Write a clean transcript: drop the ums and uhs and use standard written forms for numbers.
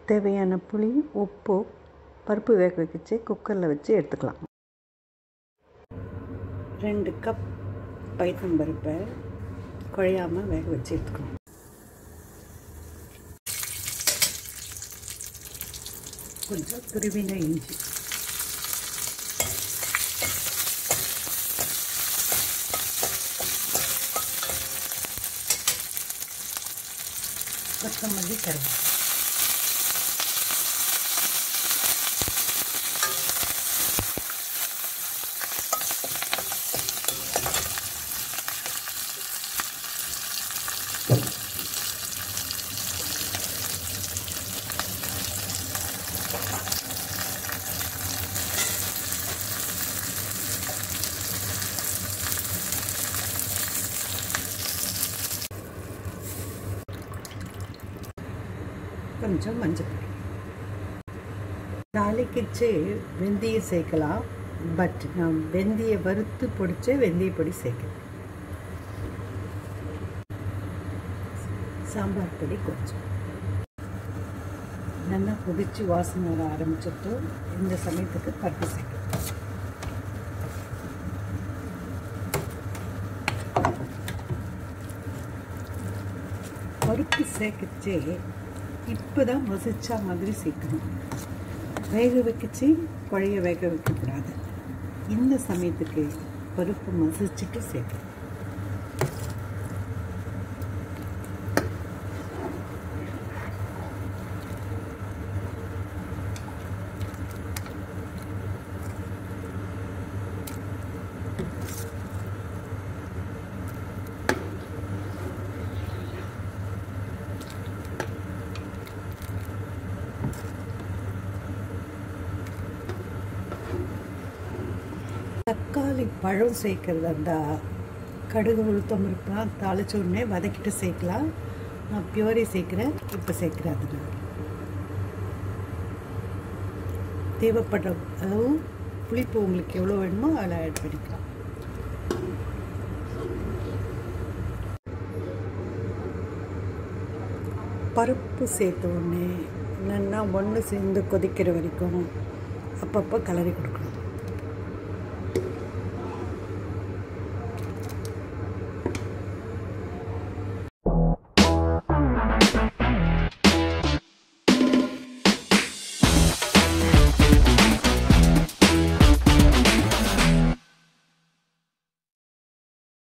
தேவையான புளி, உப்பு, பருப்பு வேக வச்சு குக்கரில் வச்சு எடுத்துக்கலாம். 2 கப் பைத்தம் பருப்பை குழையாமல் வேக வச்சு எடுத்துக்கலாம். கொஞ்சம் துருவின இஞ்சி, கொத்தமல்லி, கருவேப்பிலை, கொஞ்சம் மஞ்சள் பொடி. தாளிக்கிச்சு வெந்தயம் சேர்க்கலாம். பட் நான் வெந்தய வறுத்து பொடிச்சு வெந்தய பொடி சேர்க்கிறேன். சாம்பார் பொடி கொஞ்சம். நல்லா கொதிச்சு வாசனை வர ஆரம்பிச்சிட்டு இந்த சமயத்துக்கு பருப்பு சேர்க்கிறேன். பருப்பு சேர்க்கச்சே இப்போ தான் மசிச்சா மாதிரி சேர்க்கணும். வேக வைக்கச்சு குழைய வேக வைக்கக்கூடாது. இந்த சமயத்துக்கு பருப்பு மசிச்சுட்டு சேர்க்கணும். தக்காளி பழம் சேர்க்கறதா இருந்தால் கடுகு, உளுத்தம் பருப்புலாம் தாளிச்ச உடனே வதக்கிட்டு சேர்க்கலாம். நான் பியூரி சேர்க்குறேன். இப்போ சேர்க்குறேன். அதனால தேவைப்படுற அளவு புளிப்பு உங்களுக்கு எவ்வளோ வேணுமோ அதில் ஆட் பண்ணிக்கலாம். பருப்பு சேர்த்த உடனே நல்லா ஒன்று சேர்ந்து கொதிக்கிற வரைக்கும் அப்பப்போ கலரி கொடுக்கணும்.